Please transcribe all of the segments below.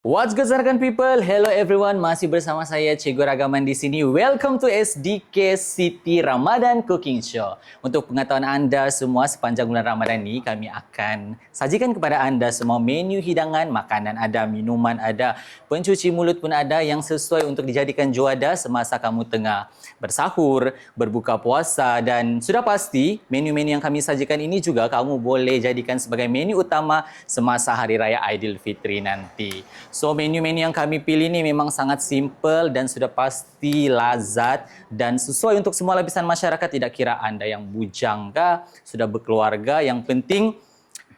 What's good, Sarkan people? Hello everyone, masih bersama saya Cikgu Ragaman di sini. Welcome to SDK City Ramadan Cooking Show. Untuk pengetahuan anda semua, sepanjang bulan Ramadan ini kami akan sajikan kepada anda semua menu hidangan, makanan ada, minuman ada, pencuci mulut pun ada yang sesuai untuk dijadikan juada semasa kamu tengah bersahur, berbuka puasa, dan sudah pasti menu-menu yang kami sajikan ini juga kamu boleh jadikan sebagai menu utama semasa Hari Raya Aidilfitri nanti. So menu-menu yang kami pilih ni memang sangat simple dan sudah pasti lazat dan sesuai untuk semua lapisan masyarakat, tidak kira anda yang bujang kah, sudah berkeluarga, yang penting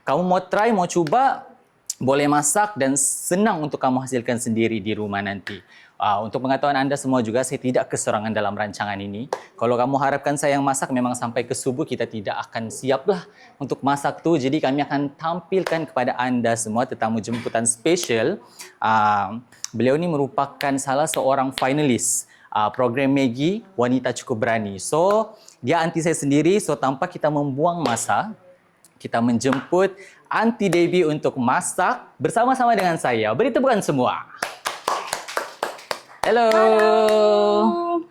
kamu mau try, mau cuba, boleh masak dan senang untuk kamu hasilkan sendiri di rumah nanti. Untuk pengetahuan anda semua juga, saya tidak keserangan dalam rancangan ini. Kalau kamu harapkan saya yang masak, memang sampai ke subuh kita tidak akan siaplah untuk masak tu. Jadi kami akan tampilkan kepada anda semua tetamu jemputan spesial. Beliau ni merupakan salah seorang finalis program Maggi Wanita Cukup Berani. So, dia anti saya sendiri. So, tanpa kita membuang masa, kita menjemput Aunty Debbie untuk masak bersama-sama dengan saya. Beri tepukan semua. Hello. Halo.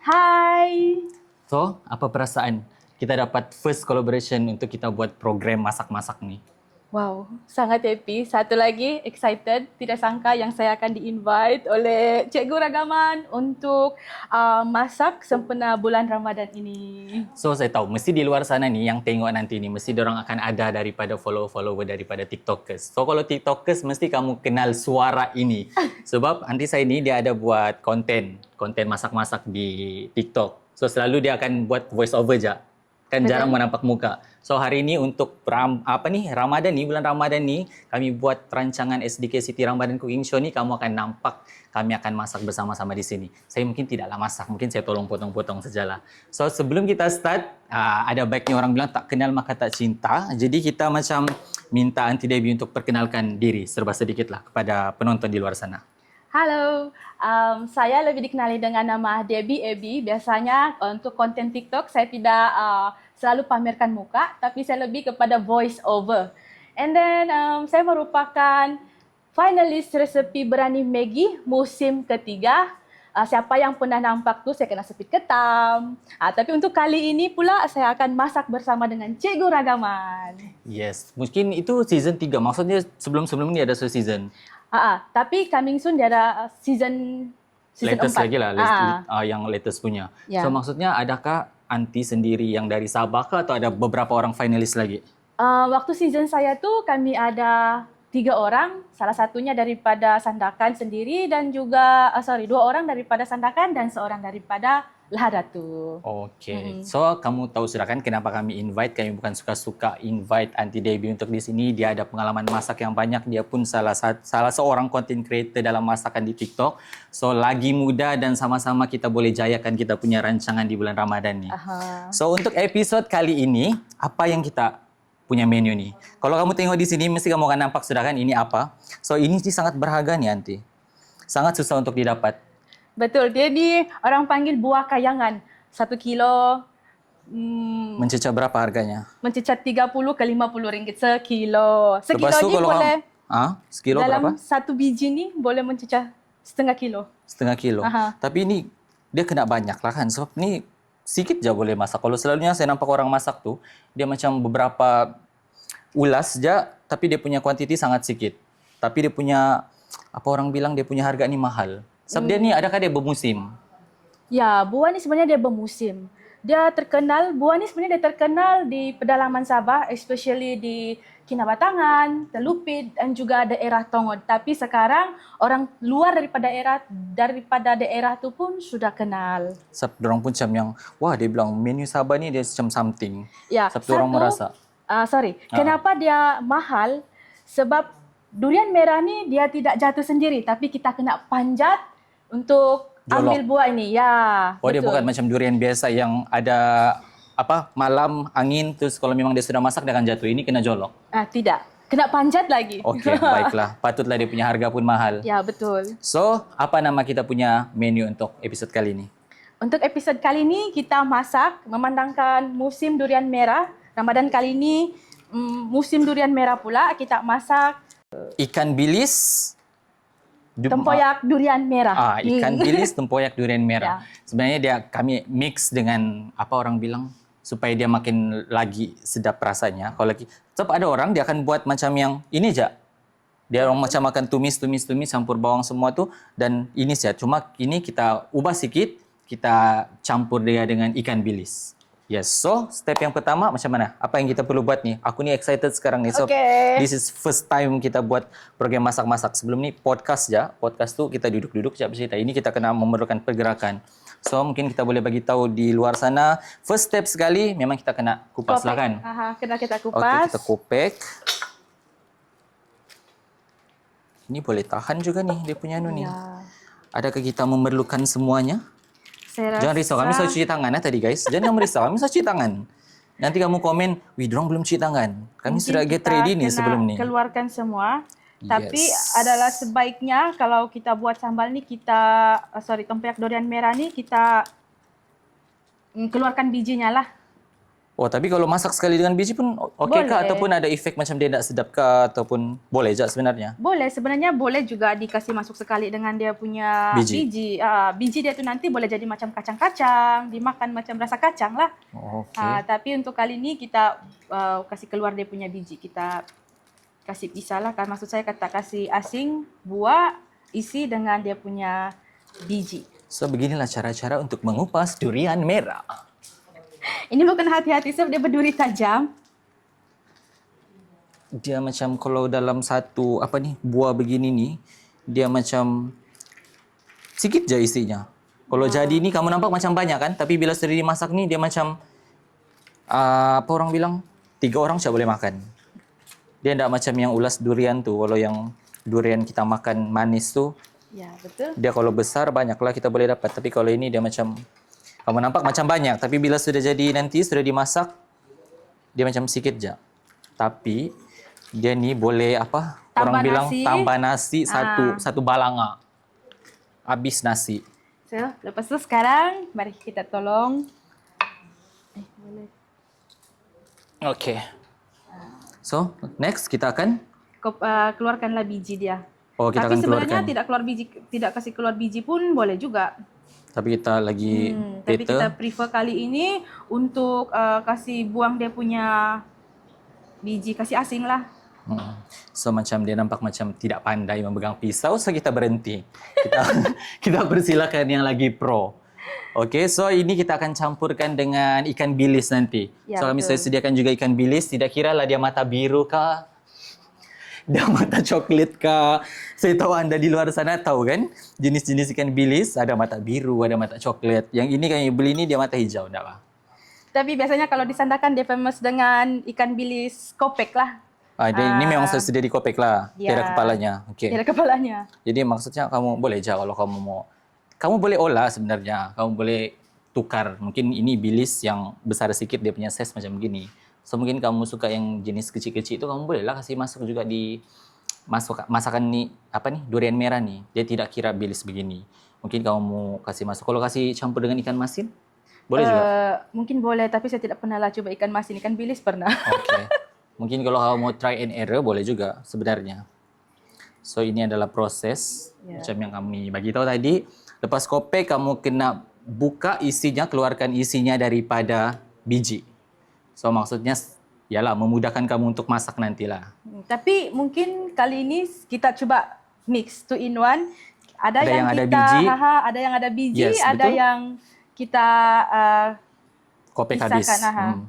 Hai. So, apa perasaan kita dapat first collaboration untuk kita buat program masak-masak ni? Wow, sangat happy. Satu lagi, excited. Tidak sangka yang saya akan di-invite oleh Cikgu Ragaman untuk masak sempena bulan Ramadan ini. So, saya tahu mesti di luar sana ni yang tengok nanti ni mesti diorang akan ada daripada follower daripada TikTokers. So, kalau TikTokers mesti kamu kenal suara ini. Sebab nanti saya ni dia ada buat konten masak-masak di TikTok. So, selalu dia akan buat voice over je. Kan jarang menampak muka. So hari ini untuk Ramadan ni, bulan Ramadan ni, kami buat rancangan SDK City Ramadan Cooking Show ni, kamu akan nampak kami akan masak bersama-sama di sini. Saya mungkin tidaklah masak, mungkin saya tolong potong-potong sajalah. So sebelum kita start, ada baiknya orang bilang tak kenal maka tak cinta. Jadi kita macam minta Aunty Debbie untuk perkenalkan diri serba sedikitlah kepada penonton di luar sana. Halo, saya lebih dikenali dengan nama Debbie Abby. Biasanya untuk konten TikTok saya tidak selalu pamerkan muka, tapi saya lebih kepada voice over. And then saya merupakan finalis resepi berani Maggi musim ketiga. Siapa yang pernah nampak tu saya kena sepit ketam. Tapi untuk kali ini pula saya akan masak bersama dengan Cikgu Ragaman. Yes, mungkin itu season 3. Maksudnya sebelum-sebelum ni ada season. Tapi coming soon dia ada season Latest 4. lagi lah, yang latest punya. Ya. So maksudnya adakah Aunty sendiri yang dari Sabah ke atau ada beberapa orang finalis lagi? Waktu season saya tu kami ada 3 orang, salah satunya daripada Sandakan sendiri dan juga 2 orang daripada Sandakan dan seorang daripada Lahadatu. Okey. So kamu tahu sudah kan kenapa kami invite? Kami bukan suka-suka invite Aunty Debbie untuk di sini. Dia ada pengalaman masak yang banyak. Dia pun salah seorang content creator dalam masakan di TikTok. So lagi muda dan sama-sama kita boleh jayakan kita punya rancangan di bulan Ramadan ni. So untuk episod kali ini, apa yang kita punya menu ni? Kalau kamu tengok di sini, mesti kamu akan nampak sudah kan ini apa. So ini sangat berharga ni Aunty. Sangat susah untuk didapat. Betul, dia ni orang panggil buah kayangan. 1 kilo Mencecah berapa harganya? mencecah 30 ke 50 ringgit sekilo. Sekilo Lepas tu ni kalau boleh sekilo berapa? dalam 1 biji ni boleh mencecah setengah kilo. Setengah kilo. Tapi ini dia kena banyak lah kan. Sebab ni sikit je boleh masak. Kalau selalunya saya nampak orang masak tu, dia macam beberapa ulas je, tapi dia punya kuantiti sangat sikit. Tapi dia punya, apa orang bilang, dia punya harga ni mahal. Sebab dia ni, adakah dia bermusim? Ya, buah ni sebenarnya dia bermusim. Buah ni sebenarnya dia terkenal di pedalaman Sabah, especially di Kinabatangan, Telupit dan juga daerah Tongod. Tapi sekarang orang luar daripada daerah tu pun sudah kenal. Sebab orang pun macam yang, wah dia bilang menu Sabah ni dia macam something. Ya, sebab orang merasa. Kenapa dia mahal? Sebab durian merah ni dia tidak jatuh sendiri, tapi kita kena panjat untuk ambil buah ini. Ya, dia betul. bukan macam durian biasa yang ada malam angin terus kalau memang dia sudah masak dia akan jatuh. Ini kena jolok. Tidak. Kena panjat lagi. Okey, baiklah. Patutlah dia punya harga pun mahal. Ya, betul. So, apa nama kita punya menu untuk episod kali ini? Untuk episod kali ini kita masak memandangkan musim durian merah. Ramadan kali ini musim durian merah pula. Kita masak ikan bilis Tempoyak durian merah. Ikan bilis tempoyak durian merah. Ya. Sebenarnya kami mix dengan apa orang bilang supaya dia makin lagi sedap rasanya. Kalau lagi, sebab ada orang dia akan buat macam yang ini aja. Dia orang macam makan tumis campur bawang semua tu dan ini saja. Cuma ini kita ubah sikit, kita campur dia dengan ikan bilis. Yes. So, step yang pertama macam mana? Apa yang kita perlu buat ni? Aku ni excited sekarang ni. So, this is first time kita buat program masak-masak. Sebelum ni podcast je. Podcast tu kita duduk-duduk je bercerita. Ini kita kena memerlukan pergerakan. So, mungkin kita boleh bagi tahu di luar sana. First step sekali memang kita kena kupas lah kan? Kena kita kupas. Okey, kita kopek. Ini boleh tahan juga ni dia punya ni. Ya. Adakah kita memerlukan semuanya? Saya Jangan risau, kami sudah cuci tangan tadi guys. Jangan risau, kami sudah cuci tangan. Nanti kamu komen, wih, dorang belum cuci tangan. Kami mungkin sudah get ready nih sebelum ni. Keluarkan semua. Tapi Yes. adalah sebaiknya kalau kita buat sambal ni tempoyak durian merah ni kita keluarkan bijinya lah. Oh, tapi kalau masak sekali dengan biji pun okey kah? Boleh. Ataupun ada efek macam dia tak sedap kah? Ataupun boleh je sebenarnya? Sebenarnya boleh juga dikasih masuk sekali dengan dia punya Biji. biji. Biji dia tu nanti boleh jadi macam kacang-kacang, dimakan macam rasa kacang lah. Okey. Tapi untuk kali ni kita kasih keluar dia punya biji. Kita kasih pisah lah. Maksud saya kata kasih asing buah isi dengan dia punya biji. So, beginilah cara-cara untuk mengupas durian merah. Ini bukan hati-hati sebab dia berduri tajam. Dia macam kalau dalam satu buah begini ni, dia macam sikit je isinya. Kalau jadi ni kamu nampak macam banyak kan, tapi bila sudah dimasak ni dia macam apa orang bilang 3 orang saja boleh makan. Dia tidak macam yang ulas durian tu. Kalau yang durian kita makan manis tu, Ya, betul. dia kalau besar banyaklah kita boleh dapat. Tapi kalau ini dia macam kamu nampak macam banyak, tapi bila sudah jadi nanti sudah dimasak dia macam sikit je. Tapi dia ni boleh orang bilang nasi. tambah nasi satu balanga. Habis nasi. So, lepas tu sekarang mari kita tolong. Boleh. Okay. So, next kita akan Keluarkanlah biji dia. kita Tapi akan sebenarnya keluarkan. tidak kasih keluar biji pun boleh juga. Tapi kita lagi Tapi kita prefer kali ini untuk kasih buang dia punya biji, kasih asing lah. So macam dia nampak macam tidak pandai memegang pisau, so kita berhenti. Kita persilakan yang lagi pro. Okey, so ini kita akan campurkan dengan ikan bilis nanti. Ya, So kami betul. saya sediakan juga ikan bilis, tidak kira lah dia mata biru kah, dia mata coklat kah. Saya tahu anda di luar sana tahu kan, jenis-jenis ikan bilis ada mata biru, ada mata coklat. Yang ini kami beli ni dia mata hijau, enggak apa? Tapi biasanya kalau di Sandakan dia famous dengan ikan bilis kopek lah. Ini memang saya sedia di kopek lah, Ya. tiada kepalanya. Okey. Dia ada kepalanya. Jadi maksudnya kamu boleh je kalau kamu mau. Kamu boleh olah sebenarnya. Kamu boleh tukar. Mungkin ini bilis yang besar sikit dia punya size macam begini. So mungkin kamu suka yang jenis kecil-kecil itu kamu bolehlah kasih masuk juga di masakan ni durian merah ni. Dia tidak kira bilis begini. Mungkin kamu mau kasih masuk. Kalau kasih campur dengan ikan masin boleh juga. Mungkin boleh tapi saya tidak pernah lah coba ikan masin, ikan bilis pernah. Okey. Mungkin kalau kamu mau try and error boleh juga sebenarnya. So ini adalah proses macam yang kami bagi tahu tadi. Lepas kopek kamu kena buka isinya, keluarkan isinya daripada biji. So maksudnya ialah memudahkan kamu untuk masak nantilah. Tapi mungkin kali ini kita coba mix 2 in 1. Ada yang ada kita biji. ada yang ada biji, Yes, ada betul. yang kita Kopek pisahkan, habis.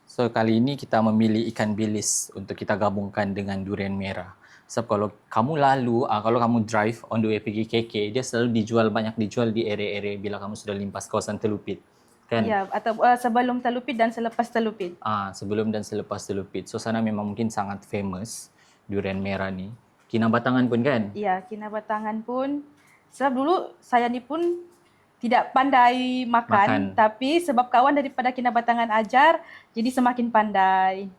So kali ini kita memilih ikan bilis untuk kita gabungkan dengan durian merah. Sebab kalau kamu kalau kamu drive on the way pergi KK, dia selalu banyak dijual di area-area bila kamu sudah limpas kawasan Telupit. Kan? ya atau sebelum Telupit dan selepas Telupit. Sebelum dan selepas Telupit. So sana memang mungkin sangat famous durian merah ni. Kinabatangan pun kan? Ya, Kinabatangan pun. Sebab dulu saya ni pun tidak pandai makan, tapi sebab kawan daripada Kinabatangan ajar, jadi semakin pandai.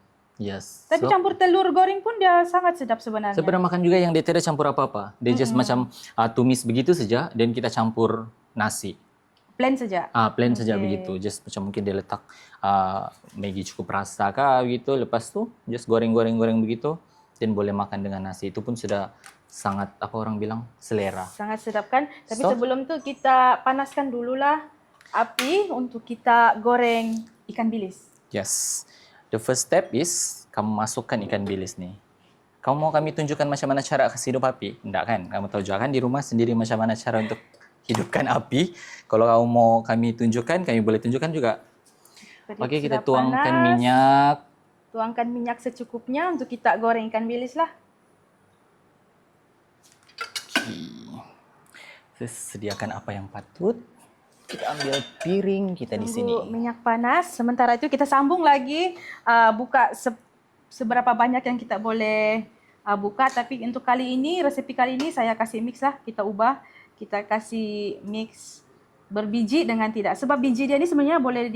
Yes. Tapi campur telur goreng pun dia sangat sedap sebenarnya. Saya pernah makan juga yang dia tidak campur apa-apa. Dia just macam tumis begitu saja dan kita campur nasi. Plain saja. Plain saja begitu. Just macam mungkin dia letak Maggi cukup rasa kah begitu. Lepas tu just goreng-goreng begitu dan boleh makan dengan nasi. Itu pun sudah sangat apa orang bilang selera. Sangat sedap kan? Tapi So? sebelum tu kita panaskan dululah api untuk kita goreng ikan bilis. Yes. The first step is kamu masukkan ikan bilis nih. Kamu mau kami tunjukkan macam mana cara kasih hidup api? Enggak kan? Kamu tahu juga kan di rumah sendiri macam mana cara untuk hidupkan api. Kalau kamu mau kami tunjukkan, kami boleh tunjukkan juga. Jadi Oke, kita sudah tuangkan panas. minyak. Tuangkan minyak secukupnya untuk kita goreng ikan bilis lah. Terus sediakan apa yang patut. Kita ambil piring kita di sini. Tunggu minyak panas. Sementara itu kita sambung lagi buka seberapa banyak yang kita boleh buka. Tapi untuk kali ini, resepi kali ini saya kasih mix lah. Kita ubah. Kita kasih mix berbiji dengan tidak. Sebab biji dia ini sebenarnya boleh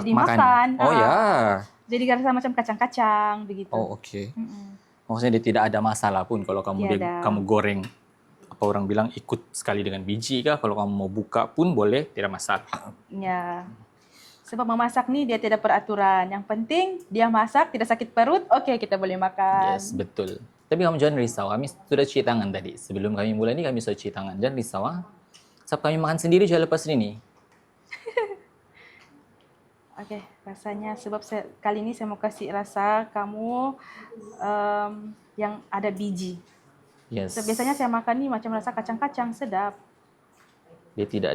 dimakan. Oh ya. Jadi rasa macam kacang-kacang begitu. Oh oke. Maksudnya dia tidak ada masalah pun kalau Tiada. kamu goreng. Apa orang bilang ikut sekali dengan biji kah? Kalau kamu mau buka pun boleh, tidak masalah. Ya. Sebab memasak ni dia tidak peraturan. Yang penting dia masak, tidak sakit perut, okey kita boleh makan. Yes, betul. Tapi kamu jangan risau. Kami sudah cuci tangan tadi. Sebelum kami mulai ni kami sudah cuci tangan. Jangan risau. Sebab kami makan sendiri juga lepas ini. Okey, rasanya sebab kali ini saya mau kasih rasa kamu yang ada biji. Yes. So, biasanya saya makan ni macam rasa kacang-kacang, sedap. Dia tidak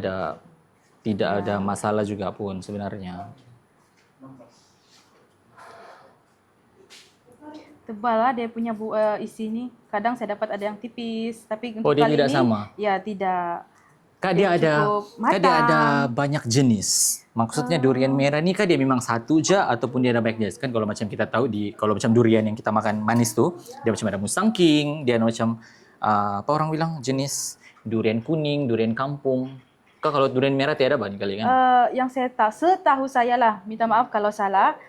ada masalah juga pun sebenarnya. Tebal lah dia punya isi ni. Kadang saya dapat ada yang tipis, tapi untuk dia kali tidak ini sama? ya tidak. Kak dia cukup dia ada matang. banyak jenis. Maksudnya durian merah ni kak dia memang satu je ataupun dia ada banyak jenis. Kan kalau macam kita tahu kalau macam durian yang kita makan manis tu, dia macam ada musang king, dia ada macam apa orang bilang jenis durian kuning, durian kampung. Kak kalau durian merah tiada banyak kali kan? Yang saya tahu, setahu saya lah, minta maaf kalau salah,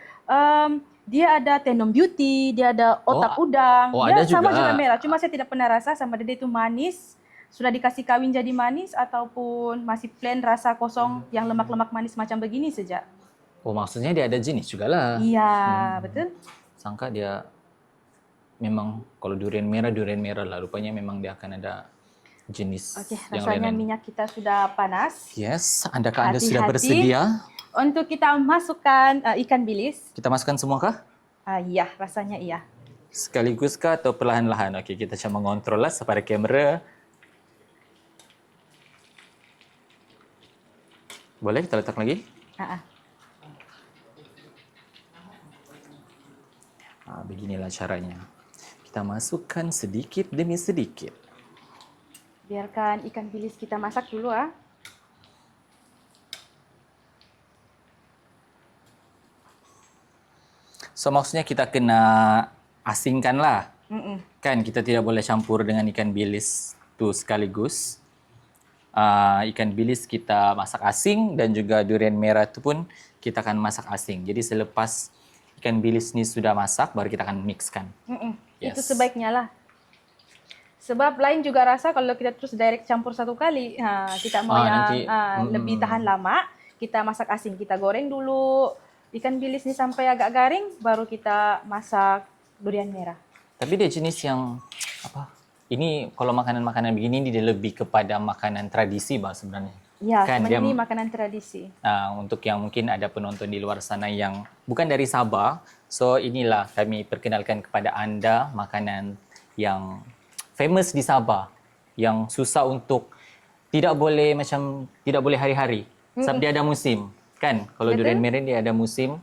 dia ada Tenom Beauty, dia ada otak udang, dia ada sama juga. juga merah. Cuma saya tidak pernah rasa sama dia itu manis, sudah dikasih kawin jadi manis ataupun masih plain rasa kosong yang lemak-lemak manis macam begini saja. Oh maksudnya dia ada jenis juga lah. Iya, betul. Sangka dia memang kalau durian merah lah. Rupanya memang dia akan ada jenis Okey, yang rasanya lain. minyak kita sudah panas. Yes, Anda sudah Hati-hati. bersedia? Untuk kita masukkan ikan bilis. Kita masukkan semua kah? Iya, rasanya iya. Sekaligus kah atau perlahan-lahan? Okey, kita coba mengontrol lah pada kamera. Boleh kita letak lagi? Beginilah caranya. Kita masukkan sedikit demi sedikit. Biarkan ikan bilis kita masak dulu So maksudnya kita kena asingkan lah. Kan kita tidak boleh campur dengan ikan bilis tu sekaligus. Ikan bilis kita masak asing dan juga durian merah tu pun kita akan masak asing. Jadi selepas ikan bilis ni sudah masak baru kita akan mixkan. Itu sebaiknya lah. Sebab lain juga rasa kalau kita terus direct campur satu kali, kita mau lebih tahan lama, kita masak asing, kita goreng dulu ikan bilis ni sampai agak garing, baru kita masak durian merah. Tapi dia jenis yang apa? Ini kalau makanan-makanan begini dia lebih kepada makanan tradisi bah sebenarnya. Ya, kan sebenarnya ini makanan tradisi. Untuk yang mungkin ada penonton di luar sana yang bukan dari Sabah, so inilah kami perkenalkan kepada anda makanan yang famous di Sabah, yang susah untuk tidak boleh hari-hari. Sebab dia ada musim, kan? Kalau durian merah dia ada musim.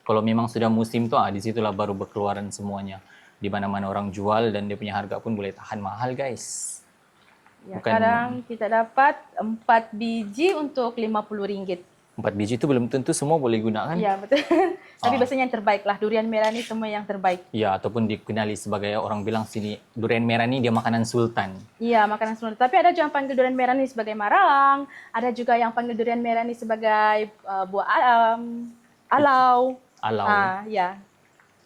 Kalau memang sudah musim tu, di situlah baru berkeluaran semuanya. Di mana-mana orang jual dan dia punya harga pun boleh tahan mahal, guys. Ya, kadang kita dapat 4 biji untuk RM50. 4 biji itu belum tentu semua boleh gunakan. Ya, betul. Tapi biasanya yang terbaik lah. Durian merah ni semua yang terbaik. Ya, ataupun dikenali sebagai orang bilang sini, durian merah ni dia makanan sultan. Iya, makanan sultan. Tapi ada juga yang panggil durian merah ni sebagai marang. Ada juga yang panggil durian merah ni sebagai buah alau. Alau. Ya.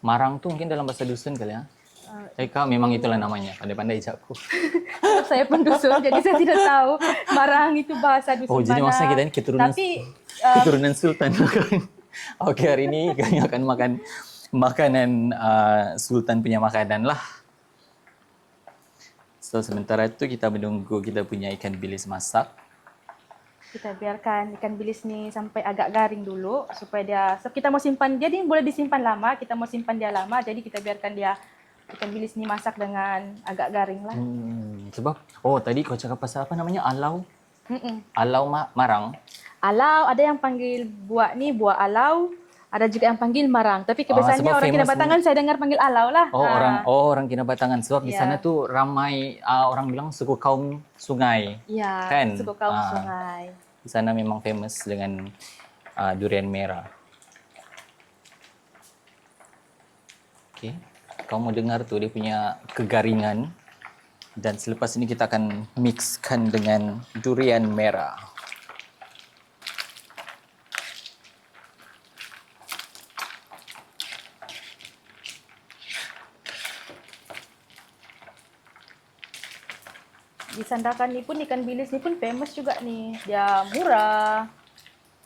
Marang tu mungkin dalam bahasa dusun kali ya. Kak, memang itulah namanya. Pandai-pandai hijabku. Saya pendusun, jadi saya tidak tahu marang itu bahasa dusun mana. Jadi maksudnya kita ini keturunan sultan. Oke, hari ini kami akan makan makanan sultan punya makanan lah. So sementara itu kita menunggu kita punya ikan bilis masak. Kita biarkan ikan bilis nih sampai agak garing dulu supaya dia. So kita mau simpan, jadi boleh disimpan lama. Kita mau simpan dia lama, jadi kita biarkan dia ikan bilis nih masak dengan agak garing lah. Sebab tadi kau cakap pasal apa namanya alau, Mm-mm. alau marang. Alau, ada yang panggil buah alau, ada juga yang panggil marang. Tapi kebiasaannya sebab orang famous Kinabatangan saya dengar panggil alau lah. Orang Kinabatangan sebab di Ya. sana tuh ramai orang bilang suku kaum sungai. Ya, Kan? suku kaum sungai. Di sana memang famous dengan durian merah. Oke, kau mau dengar tuh dia punya kegaringan. Dan selepas ini kita akan mixkan dengan durian merah. Di Sandakan ni pun ikan bilis ni pun famous juga nih. Dia murah.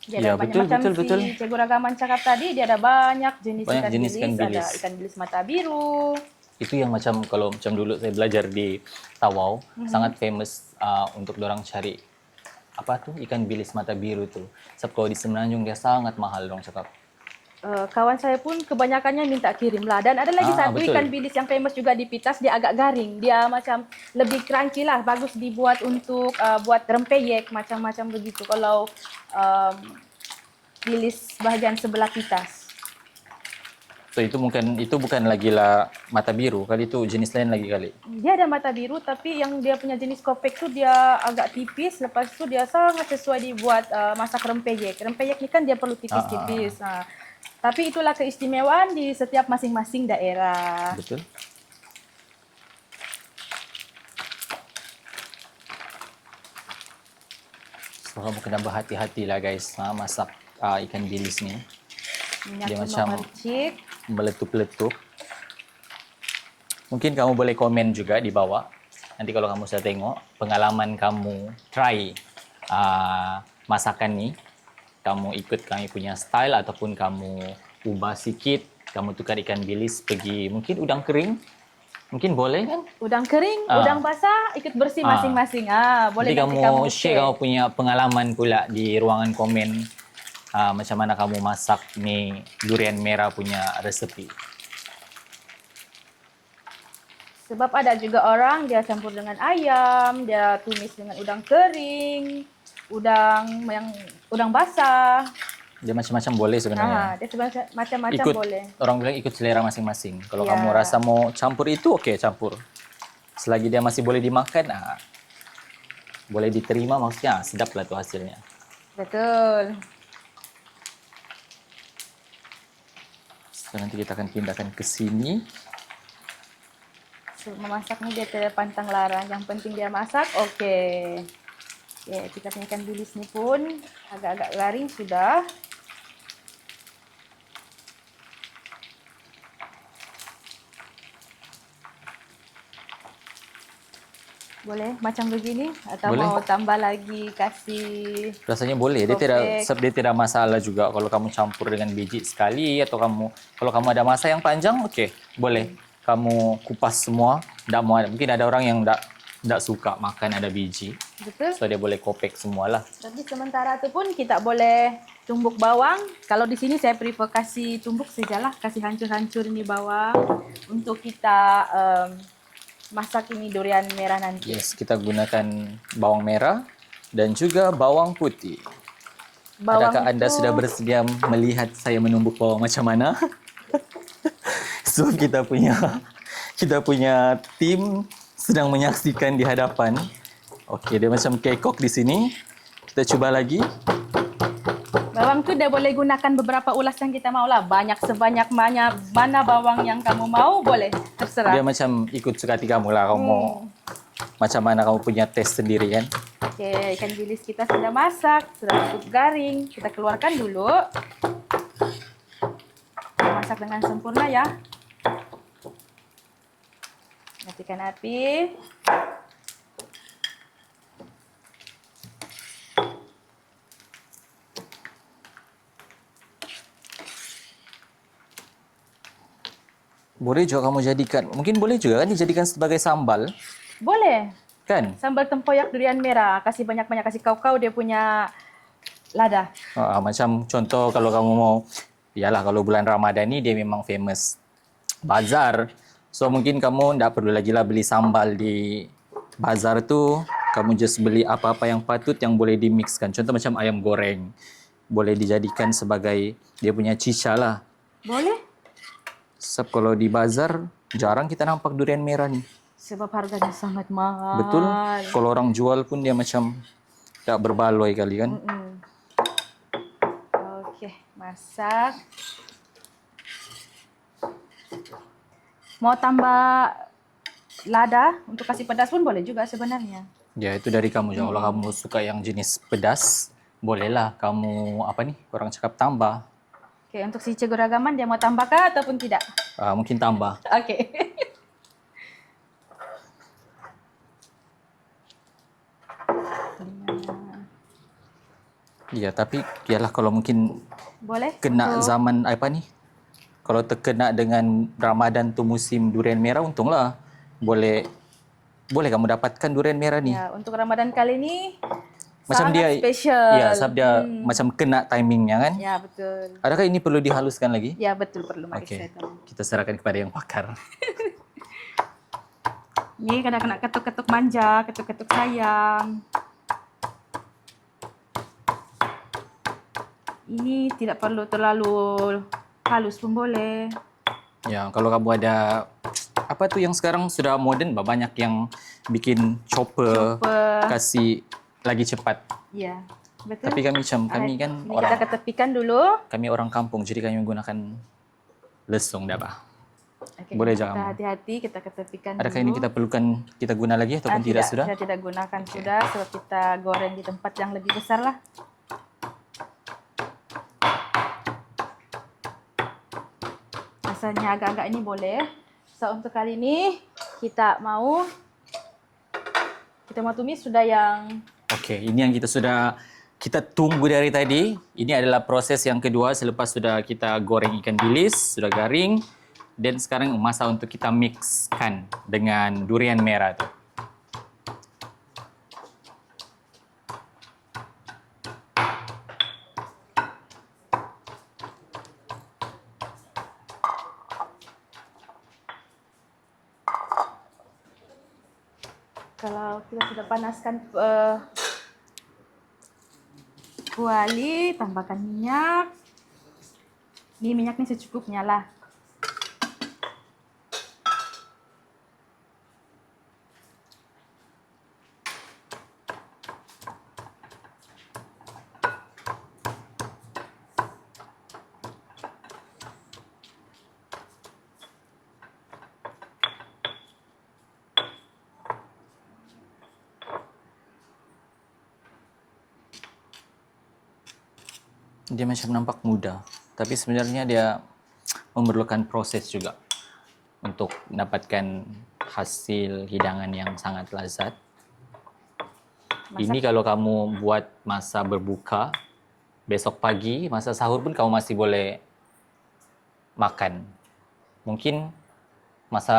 Dia Ya, ada banyak macam betul. si Cikgu Ragaman cakap tadi, dia ada banyak jenis Banyak ikan jenis bilis. ikan bilis. Ada ikan bilis mata biru. Itu yang kalau dulu saya belajar di Tawau, sangat famous untuk dorang cari apa tuh ikan bilis mata biru tuh. Sebab kalau di Semenanjung dia sangat mahal dong cakap. Kawan saya pun kebanyakannya minta kirim lah. Dan ada lagi satu betul. ikan bilis yang famous juga di Pitas, dia agak garing. Dia macam lebih crunchy lah, bagus dibuat untuk buat rempeyek, macam-macam begitu. Kalau bilis bahagian sebelah Pitas. So itu bukan lagi lah mata biru, kali itu jenis lain lagi kali. Dia ada mata biru, tapi yang dia punya jenis kopek tu dia agak tipis. Lepas tu dia sangat sesuai dibuat masak rempeyek. Rempeyek ni kan dia perlu tipis-tipis. Tapi itulah keistimewaan di setiap masing-masing daerah. Betul. So kamu kena berhati-hati lah guys, masak ikan bilis ni. Minyak Dia lemak macam mercik. meletup-letup. Mungkin kamu boleh komen juga di bawah. Nanti kalau kamu sudah tengok pengalaman kamu try masakan ni, kamu ikut kami punya style ataupun kamu ubah sikit, kamu tukar ikan bilis pergi mungkin udang kering. Mungkin boleh kan? Udang kering, udang basah, ikut bersih masing-masing. Boleh nanti kamu share kamu punya pengalaman pula di ruangan komen. Macam mana kamu masak ni durian merah punya resepi. Sebab ada juga orang dia campur dengan ayam, dia tumis dengan udang kering, udang basah. Dia macam-macam boleh sebenarnya. Dia sebenarnya macam-macam boleh. Orang bilang ikut selera masing-masing. Kalau Ya. kamu rasa mau campur itu, okey campur. Selagi dia masih boleh dimakan, boleh diterima, maksudnya sedap lah tu hasilnya. Betul. So, nanti kita akan pindahkan ke sini. So, memasak ni dia tidak pantang larang. Yang penting dia masak, okey. Okay, kita punya ikan bilis ni pun agak-agak garing sudah. Boleh macam begini atau Boleh. mau tambah lagi kasih Rasanya boleh. Sebab dia tidak masalah juga kalau kamu campur dengan biji sekali atau kalau kamu ada masa yang panjang, okey, boleh. Kamu kupas semua. Mungkin ada orang yang tak suka makan ada biji. betul. So dia boleh kopek semualah. Tapi sementara tu pun kita boleh tumbuk bawang. Kalau di sini saya prefer kasih tumbuk sajalah, kasih hancur-hancur ini bawang untuk kita masak ini durian merah nanti. Yes, kita gunakan bawang merah dan juga bawang putih. Adakah anda sudah bersedia melihat saya menumbuk bawang macam mana? So kita punya tim sedang menyaksikan di hadapan. Okey, dia macam kekok di sini. Kita cuba lagi. Bawang tu dia boleh gunakan beberapa ulas yang kita mau lah. Banyak sebanyak mana bawang yang kamu mau boleh. Terserah. Dia macam ikut suka hati kamu lah. Kamu mau macam mana kamu punya taste sendiri kan. Okey, ikan bilis kita sudah masak, sudah cukup garing. Kita keluarkan dulu. Kita masak dengan sempurna ya. Matikan api. Boleh juga kamu jadikan, mungkin boleh juga kan dijadikan sebagai sambal. Boleh Boleh. Kan? Sambal tempoyak durian merah. Kasih banyak-banyak, kasih kau-kau dia punya lada. Macam contoh kalau kamu mau, yalah kalau bulan Ramadan ni dia memang famous bazar. So mungkin kamu tak perlu lagi lah beli sambal di bazar tu. Kamu just beli apa-apa yang patut yang boleh dimixkan. Contoh macam ayam goreng. Boleh dijadikan sebagai dia punya cica lah. Boleh. Sebab kalau di bazar, jarang kita nampak durian merah ni. Sebab harganya sangat mahal. Betul. Kalau orang jual pun dia macam tak berbaloi kali kan. Okey, masak. Mau tambah lada untuk kasih pedas pun boleh juga sebenarnya. Ya, itu dari kamu. Kalau kamu suka yang jenis pedas, bolehlah kamu, orang cakap tambah. Okey, untuk si Cikgu Ragaman dia mau tambahkah ataupun tidak? Mungkin tambah. Okey. Ya, tapi yalah kalau mungkin Boleh? kena zaman kalau terkena dengan Ramadan tu musim durian merah, untunglah. Boleh kamu dapatkan durian merah ni. Ya, untuk Ramadan kali ini Macam sangat dia special. Ya, sebab dia macam kena timingnya kan. Ya, betul. Adakah ini perlu dihaluskan lagi? Ya, betul perlu. Mari Okey. saya tahu. Kita serahkan kepada yang pakar. Ni kadang kena ketuk-ketuk manja, ketuk-ketuk sayang. Ini tidak perlu terlalu halus pun boleh. Ya, kalau kamu ada apa tu yang sekarang sudah moden, banyak yang bikin chopper. Kasih lagi cepat. Ya, betul. Tapi kami kan Ini kita ketepikan dulu. kami orang kampung, jadi kami menggunakan lesung dah bah. Okay, Boleh kita jangan. hati-hati, kita ketepikan Adakah dulu. ini kita guna lagi ataupun tidak sudah? Kita tidak gunakan sudah, sebab kita goreng di tempat yang lebih besar lah. Rasanya agak-agak ini boleh. So untuk kali ini kita mau tumis sudah yang Okey, ini yang kita tunggu dari tadi. Ini adalah proses yang kedua selepas sudah kita goreng ikan bilis, sudah garing. Dan sekarang masa untuk kita mixkan dengan durian merah tu. kalau kita sudah panaskan kuali, tambahkan minyak. Ini minyak ni secukupnya lah. Dia macam nampak mudah, tapi sebenarnya dia memerlukan proses juga untuk mendapatkan hasil hidangan yang sangat lezat. Ini kalau kamu buat masa berbuka, besok pagi, masa sahur pun kamu masih boleh makan. Mungkin masa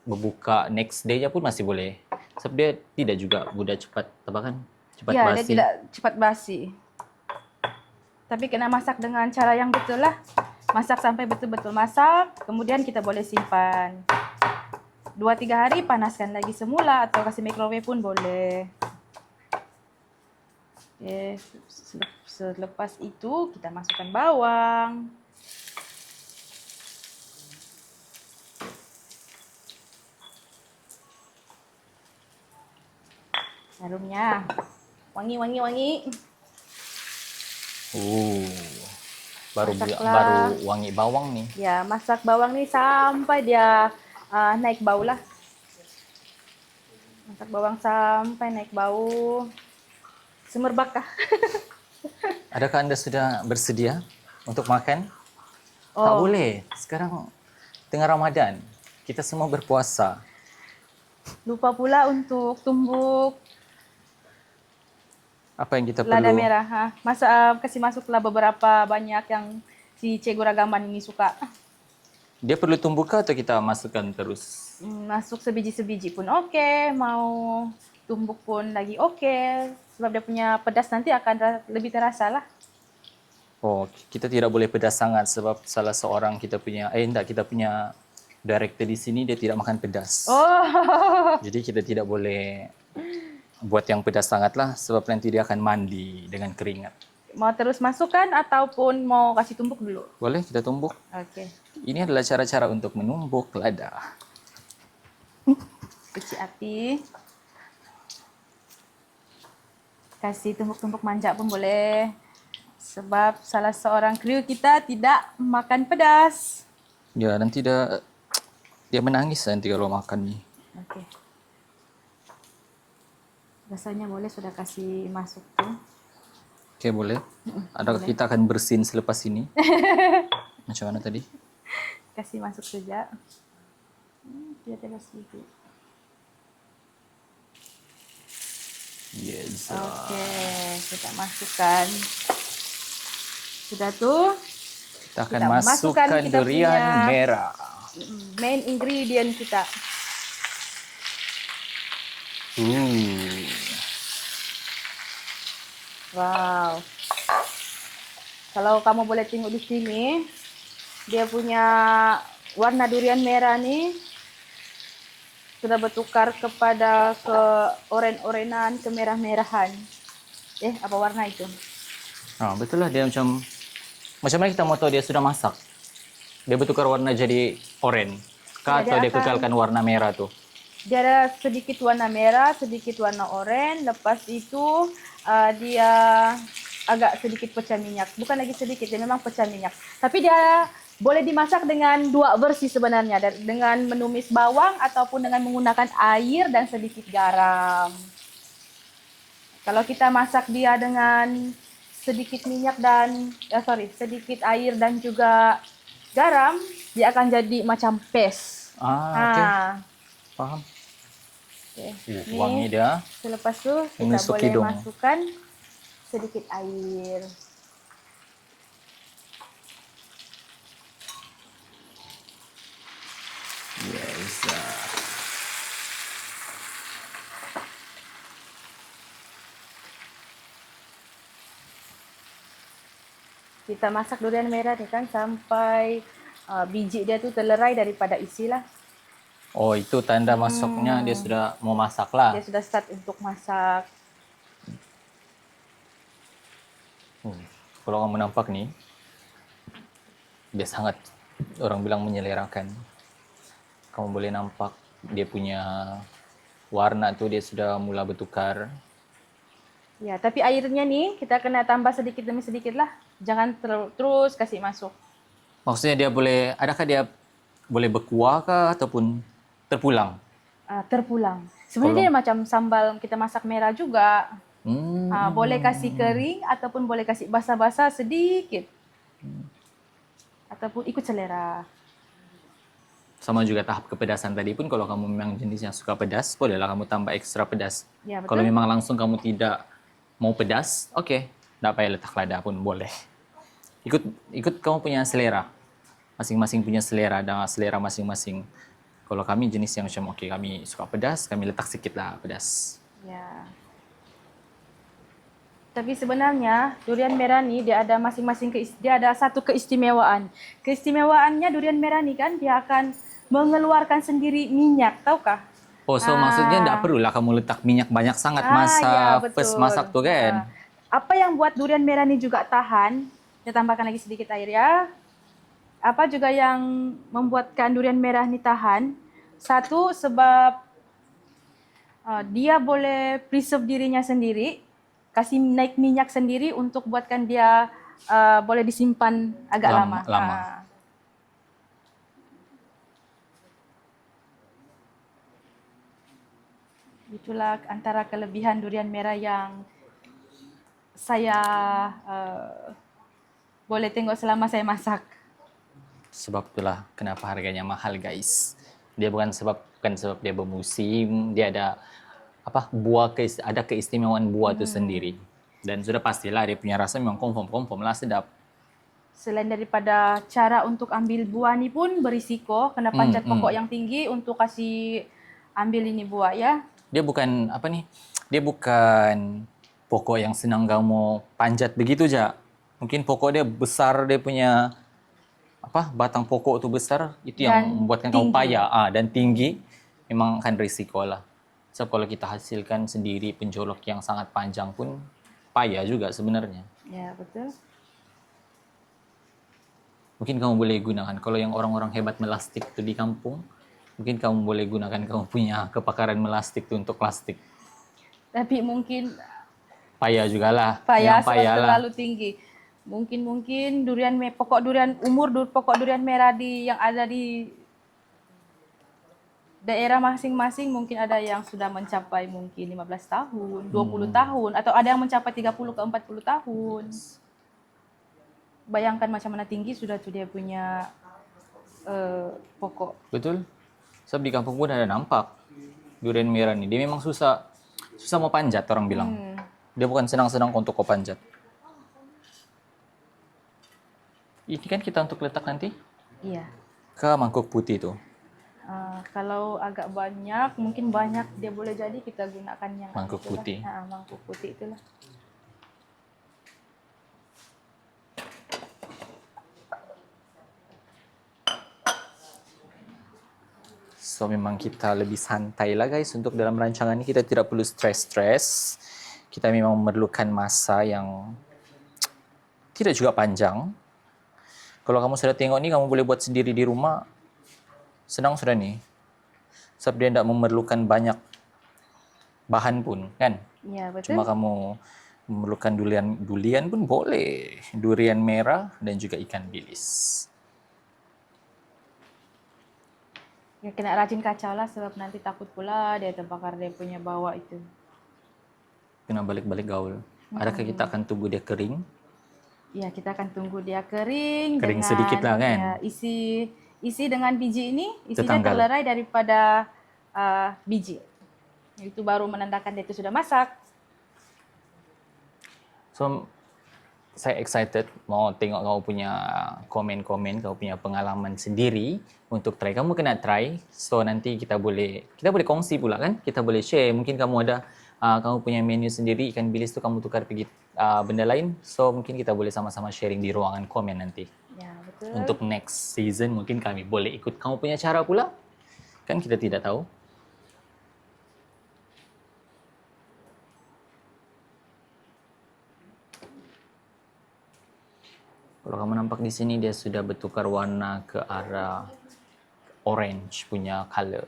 berbuka next day pun masih boleh. Sebab dia tidak juga mudah cepat cepat ya, basi. dia tidak cepat basi. Tapi kena masak dengan cara yang betul lah. Masak sampai betul-betul masak, kemudian kita boleh simpan. 2-3 hari panaskan lagi semula atau kasih microwave pun boleh. Okay. Selepas itu kita masukkan bawang. Harumnya. Wangi. Baru wangi bawang nih. Ya, masak bawang nih sampai dia naik bau lah. Masak bawang sampai naik bau. Semerbak kah? Adakah Anda sudah bersedia untuk makan? Tak boleh. Sekarang tengah Ramadan. Kita semua berpuasa. Lupa pula untuk tumbuk Apa yang kita lada perlu? merah. Kasih masuklah beberapa banyak yang si Cikgu Ragaman ini suka. Dia perlu tumbuk atau kita masukkan terus? Masuk sebiji-sebiji pun oke, mau tumbuk pun lagi oke. Sebab dia punya pedas nanti akan lebih terasa lah. Oh, kita tidak boleh pedas sangat sebab salah seorang kita punya, kita punya director di sini dia tidak makan pedas. Oh, Jadi kita tidak boleh buat yang pedas sangat lah sebab nanti dia akan mandi dengan keringat. mau terus masukkan ataupun mau kasih tumbuk dulu? Boleh kita tumbuk. Oke, Ini adalah cara-cara untuk menumbuk lada. kecil api. Kasih tumbuk-tumbuk manja pun boleh. Sebab salah seorang kru kita tidak makan pedas. Ya, nanti dia menangis nanti kalau makan nih. Oke. Rasanya boleh sudah kasih masuk tuh. Oke, boleh. Adakah kita akan bersin selepas ini? Macam mana tadi? Kasih masuk saja. Dia telah sedikit. Yes. Oke, kita masukkan. Sudah tuh. Kita akan Kita masukkan masukkan kita durian punya- merah. Main ingredient kita. Wow. Kalau kamu boleh tengok di sini, dia punya warna durian merah nih sudah bertukar kepada ke oren-orenan, ke merah-merahan. Apa warna itu? Betul lah dia macam mana kita mau tahu dia sudah masak? Dia bertukar warna jadi oranye. Kah Ya, atau dia dia akan- kekalkan warna merah tuh? Dia ada sedikit warna merah, sedikit warna oranye. Lepas itu dia agak sedikit pecah minyak. Bukan lagi sedikit, dia memang pecah minyak. Tapi dia boleh dimasak dengan dua versi sebenarnya. Dengan menumis bawang ataupun dengan menggunakan air dan sedikit garam. Kalau kita masak dia dengan sedikit minyak dan sedikit air dan juga garam, dia akan jadi macam paste. Oke. Paham. Oke. Wangi dia. Selepas itu kita Menusuk boleh hidung. masukkan sedikit air. Yes. Kita masak durian merah nih kan sampai biji dia tuh terlerai daripada isi lah. Oh, itu tanda masuknya dia sudah mau masak lah. Dia sudah start untuk masak. Kalau kamu nampak nih, dia sangat orang bilang menyelerakan. Kamu boleh nampak dia punya warna tuh dia sudah mula bertukar. Ya, tapi airnya nih kita kena tambah sedikit demi sedikit lah. Jangan terus kasih masuk. Maksudnya adakah dia boleh berkuah kah ataupun terpulang? Terpulang. Sebenarnya dia macam sambal kita masak merah juga. Hmm. Boleh kasih kering ataupun boleh kasih basah-basah sedikit. Ataupun ikut selera. Sama juga tahap kepedasan tadi pun kalau kamu memang jenis yang suka pedas, bolehlah kamu tambah ekstra pedas. Ya, betul. Kalau memang langsung kamu tidak mau pedas, oke, tidak payah letak lada pun boleh. Ikut kamu punya selera. Masing-masing punya selera dan selera masing-masing. Kalau kami jenis yang macam kami suka pedas, kami letak sedikit lah pedas. Ya. Tapi sebenarnya durian merah ni dia ada masing-masing dia ada satu keistimewaan. Keistimewaannya durian merah ni kan dia akan mengeluarkan sendiri minyak, tahukah? Oh, so maksudnya tidak perlulah kamu letak minyak banyak sangat masa betul. first masak tuh kan? Apa yang buat durian merah ni juga tahan? Saya tambahkan lagi sedikit air ya. Apa juga yang membuatkan durian merah ni tahan? Satu, sebab dia boleh preserve dirinya sendiri, kasih naik minyak sendiri untuk buatkan dia boleh disimpan agak lama. Itulah antara kelebihan durian merah yang saya boleh tengok selama saya masak. Sebab itulah kenapa harganya mahal, guys. Dia bukan sebab dia bermusim, dia ada ada keistimewaan buah itu sendiri. Dan sudah pastilah dia punya rasa memang confirm lah sedap. Selain daripada cara untuk ambil buah ni pun berisiko, kena panjat pokok yang tinggi untuk kasih ambil ini buah ya. Dia bukan apa nih? Dia bukan pokok yang senang kamu panjat begitu aja. Mungkin pokok dia besar, dia punya apa? Batang pokok tu besar, itu yang Dan membuatkan kamu tinggi. payah. Dan tinggi memang akan risiko lah. Sebab kalau kita hasilkan sendiri penjolok yang sangat panjang pun payah juga sebenarnya. Ya, betul. Mungkin kamu boleh gunakan, kalau yang orang-orang hebat melastik tu di kampung, mungkin kamu boleh gunakan kamu punya kepakaran melastik tu untuk plastik. Tapi mungkin Payah jugalah, payah memang sebab payah lah. terlalu tinggi. Mungkin pokok durian pokok durian merah yang ada di daerah masing-masing mungkin ada yang sudah mencapai mungkin 15 tahun, 20 tahun atau ada yang mencapai 30 ke 40 tahun. Bayangkan macam mana tinggi sudah tuh dia punya pokok. Betul? Sebab di kampung pun ada nampak durian merah ni. Dia memang susah mau panjat orang bilang. Dia bukan senang-senang untuk kau panjat. Ini kan kita untuk letak nanti Iya. ke mangkuk putih tu. Kalau agak banyak, mungkin banyak dia boleh jadi kita gunakan yang Mangkuk itulah. putih. Mangkuk putih itulah. So memang kita lebih santai lah guys untuk dalam rancangan ini. Kita tidak perlu stres-stres. Kita memang memerlukan masa yang tidak juga panjang. Kalau kamu sudah tengok ni, kamu boleh buat sendiri di rumah. Senang sudah ni. Sebab dia tidak memerlukan banyak bahan pun, kan? Iya, betul. Cuma kamu memerlukan durian pun boleh. Durian merah dan juga ikan bilis. Ya, kena rajin kacau lah sebab nanti takut pula dia terbakar dia punya bawah itu. Kena balik-balik gaul. Adakah kita akan tunggu dia kering? Ya, kita akan tunggu dia kering. Kering dengan, sedikit lah kan? Ya, isi dengan biji ini, isinya Tertanggal. terlerai daripada biji. Itu baru menandakan dia itu sudah masak. So, saya excited mau tengok kau punya komen-komen, kau punya pengalaman sendiri untuk try. Kamu kena try. So nanti kita boleh kongsi pula kan? Kita boleh share. Mungkin kamu ada kamu punya menu sendiri ikan bilis tu kamu tukar pergi benda lain. So mungkin kita boleh sama-sama sharing di ruangan komen nanti. Ya, betul. Untuk next season mungkin kami boleh ikut kamu punya cara pula. Kan kita tidak tahu. Kalau kamu nampak di sini dia sudah bertukar warna ke arah orange punya color.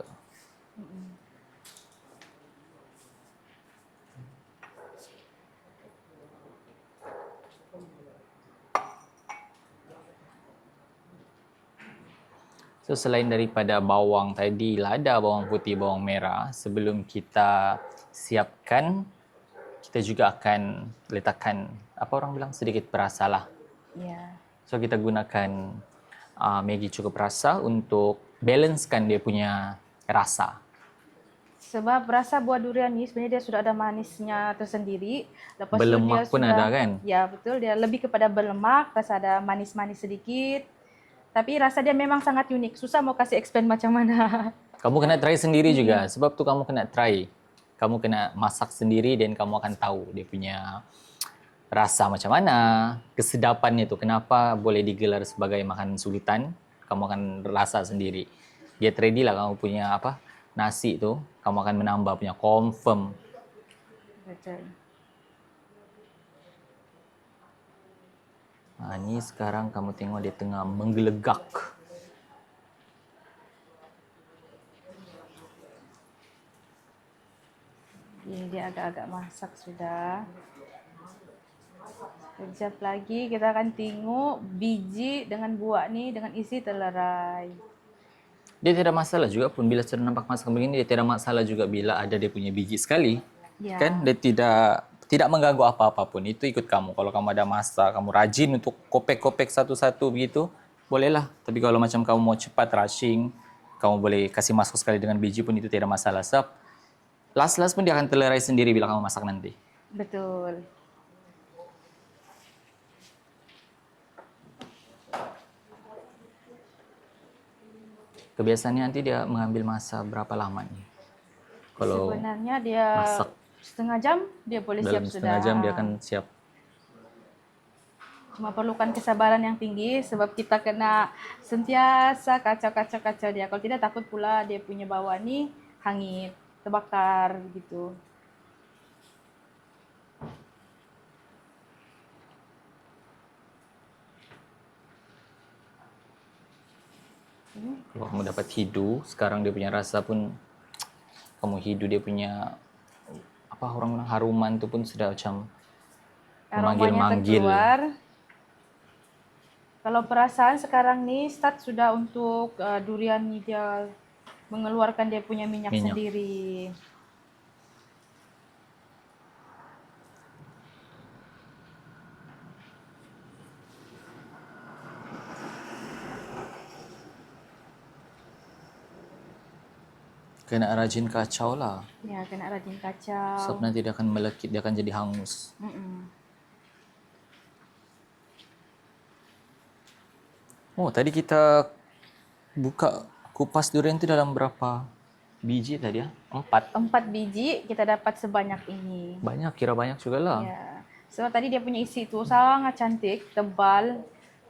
So selain daripada bawang tadi, lada, bawang putih, bawang merah, sebelum kita siapkan, kita juga akan letakkan apa orang bilang sedikit perasa lah. Ya. So kita gunakan Maggi cukup rasa untuk balancekan dia punya rasa. Sebab rasa buah durian ni sebenarnya dia sudah ada manisnya tersendiri. Lepas Berlemak tu dia pun sudah, ada kan? Ya, betul. Dia lebih kepada berlemak, rasa ada manis-manis sedikit. Tapi rasa dia memang sangat unik. Susah mau kasih explain macam mana. Kamu kena try sendiri juga. Sebab tu kamu kena try. Kamu kena masak sendiri dan kamu akan tahu dia punya rasa macam mana, kesedapannya tu. Kenapa boleh digelar sebagai makanan sultan? Kamu akan rasa sendiri. Get ready lah kamu punya apa nasi tu. Kamu akan menambah punya confirm. Betul. Ni sekarang kamu tengok dia tengah menggelegak. Ini dia agak-agak masak sudah. Sekejap lagi kita akan tengok biji dengan buah ni dengan isi terlerai. Dia tidak masalah juga pun bila sudah nampak masak begini, dia tidak masalah juga bila ada dia punya biji sekali. Ya. Kan dia tidak mengganggu apa-apa pun. Itu ikut kamu. Kalau kamu ada masa, kamu rajin untuk kopek-kopek satu-satu begitu, bolehlah. Tapi kalau macam kamu mau cepat rushing, kamu boleh kasih masuk sekali dengan biji pun itu tidak masalah. Sebab last-last pun dia akan terlerai sendiri bila kamu masak nanti. Betul. Kebiasaannya nanti dia mengambil masa berapa lama nih? Kalau Sebenarnya dia masak setengah jam dia boleh siap dalam sudah. setengah jam dia akan siap. Cuma perlukan kesabaran yang tinggi sebab kita kena sentiasa kacau dia. Kalau tidak takut pula dia punya bawah ni hangit, terbakar gitu. Kalau kamu dapat hidu, sekarang dia punya rasa pun kamu hidu dia punya apa orang bilang haruman itu pun sudah macam Aromanya memanggil-manggil. terkeluar. Kalau perasaan sekarang ni start sudah untuk durian ni dia mengeluarkan dia punya minyak. Sendiri. Kena rajin kacau lah. Ya, kena rajin kacau. Sebab nanti dia akan melekit, dia akan jadi hangus. Oh, tadi kita buka kupas durian itu dalam berapa biji tadi ya? 4. 4 biji kita dapat sebanyak ini. Banyak, kira banyak juga lah. Ya. Sebab tadi dia punya isi itu sangat cantik, tebal,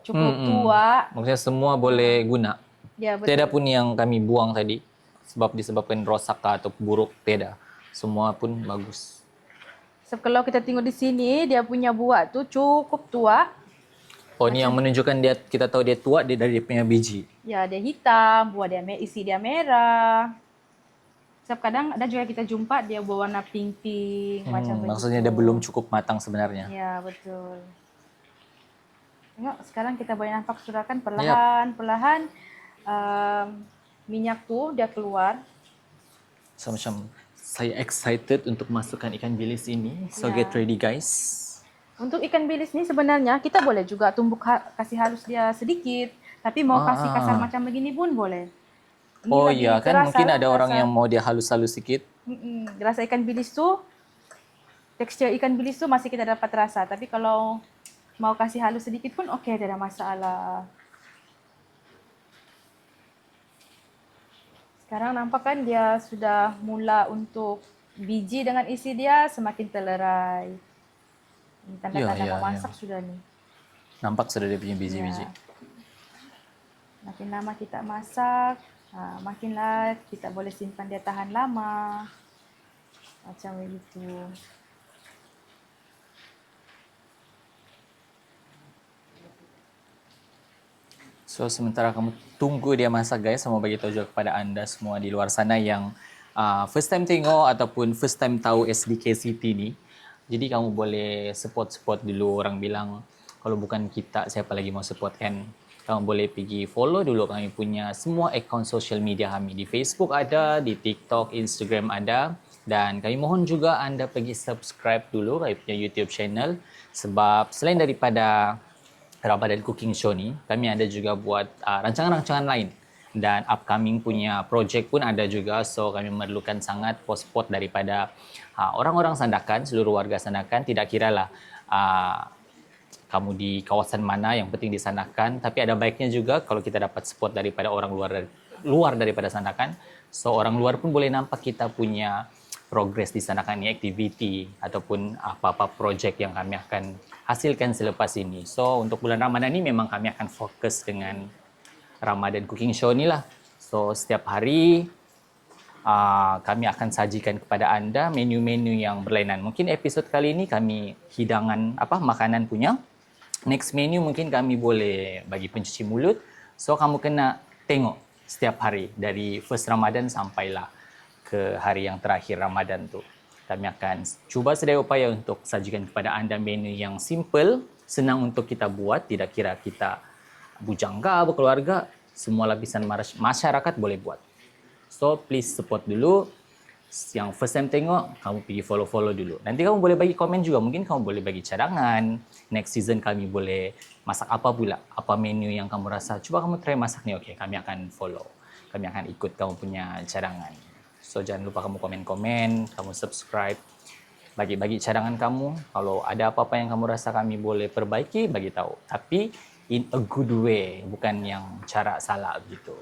cukup tua. Maksudnya semua boleh guna. Ya, betul. Tiada pun yang kami buang tadi sebab disebabkan rosak atau buruk, tiada. Semua pun bagus. Sebab kalau kita tengok di sini dia punya buah tu cukup tua. Oh, ini yang menunjukkan dia, kita tahu dia tua dia dari dia punya biji. Ya, dia hitam, buah dia isi dia merah. Sebab kadang ada juga kita jumpa dia berwarna pink-pink macam begitu. Maksudnya dia belum cukup matang sebenarnya. Ya, betul. Tengok sekarang kita boleh nampak sudah kan perlahan-perlahan minyak tu dia keluar. So, macam saya excited untuk masukkan ikan bilis ini. So get ready guys. Untuk ikan bilis ni sebenarnya kita boleh juga tumbuk kasih halus dia sedikit. Tapi mau kasih kasar macam begini pun boleh. Ini oh iya kan mungkin ada orang yang mau dia halus-halus sedikit. Rasa ikan bilis tu, tekstur ikan bilis tu masih kita dapat rasa. Tapi kalau mau kasih halus sedikit pun okey, tidak ada masalah. Sekarang nampak kan dia sudah mula untuk biji dengan isi dia semakin terlerai. Ini tanda-tanda memasak sudah nih. Nampak sudah dia punya biji-biji. Makin lama kita masak, makinlah kita boleh simpan dia tahan lama. Macam begitu. So sementara kamu tunggu dia masak guys, saya mau bagi tahu juga kepada anda semua di luar sana yang first time tengok ataupun first time tahu SDK City ni. Jadi kamu boleh support dulu, orang bilang kalau bukan kita siapa lagi mau support kan. Kamu boleh pergi follow dulu kami punya semua akaun social media kami. Di Facebook ada, di TikTok, Instagram ada. Dan kami mohon juga anda pergi subscribe dulu kami punya YouTube channel. Sebab selain daripada Ramadan Cooking Show ni, kami ada juga buat rancangan-rancangan lain. Dan upcoming punya projek pun ada juga. So kami memerlukan sangat support daripada orang-orang Sandakan, seluruh warga Sandakan. Tidak kiralah kamu di kawasan mana, yang penting di Sandakan. Tapi ada baiknya juga kalau kita dapat support daripada orang luar daripada Sandakan. So orang luar pun boleh nampak kita punya progres di Sandakan ni, aktiviti ataupun apa-apa projek yang kami akan hasilkan selepas ini. So untuk bulan Ramadan ni memang kami akan fokus dengan Ramadan Cooking Show ni lah. So setiap hari kami akan sajikan kepada anda menu-menu yang berlainan. Mungkin episod kali ini kami hidangan makanan punya. Next menu mungkin kami boleh bagi pencuci mulut. So kamu kena tengok setiap hari dari first Ramadan sampailah ke hari yang terakhir Ramadan tu. Kami akan cuba sedaya upaya untuk sajikan kepada anda menu yang simple, senang untuk kita buat, tidak kira kita bujangga, berkeluarga, semua lapisan masyarakat boleh buat. So please support dulu. Yang first time tengok, kamu pergi follow dulu. Nanti kamu boleh bagi komen juga, mungkin kamu boleh bagi cadangan. Next season kami boleh masak apa pula, apa menu yang kamu rasa, cuba kamu try masak ni, okey, kami akan follow. Kami akan ikut kamu punya cadangan. So jangan lupa kamu komen-komen, kamu subscribe, bagi-bagi cadangan kamu. Kalau ada apa-apa yang kamu rasa kami boleh perbaiki, bagi tahu. Tapi in a good way, bukan yang cara salah begitu.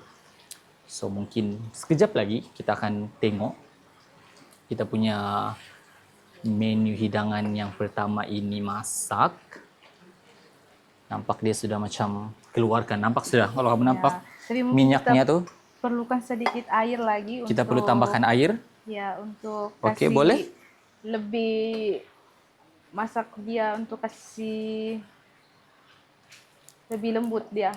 So mungkin sekejap lagi kita akan tengok kita punya menu hidangan yang pertama ini masak. Nampak dia sudah macam keluarkan. Nampak sudah. Kalau kamu nampak Tapi mungkin minyaknya kita tuh. perlukan sedikit air lagi Kita untuk perlu tambahkan air. ya untuk Okey, kasih boleh? lebih masak dia untuk kasih lebih lembut dia.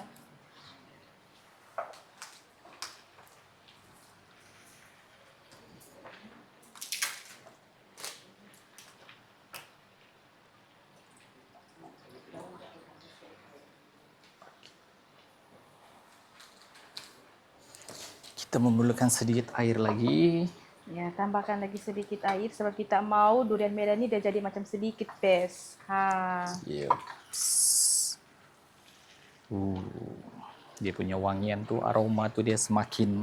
Kita memerlukan sedikit air lagi. Ya, tambahkan lagi sedikit air sebab kita mau durian merah ni dia jadi macam sedikit paste. Yups. Dia punya wangian tu, aroma tu dia semakin.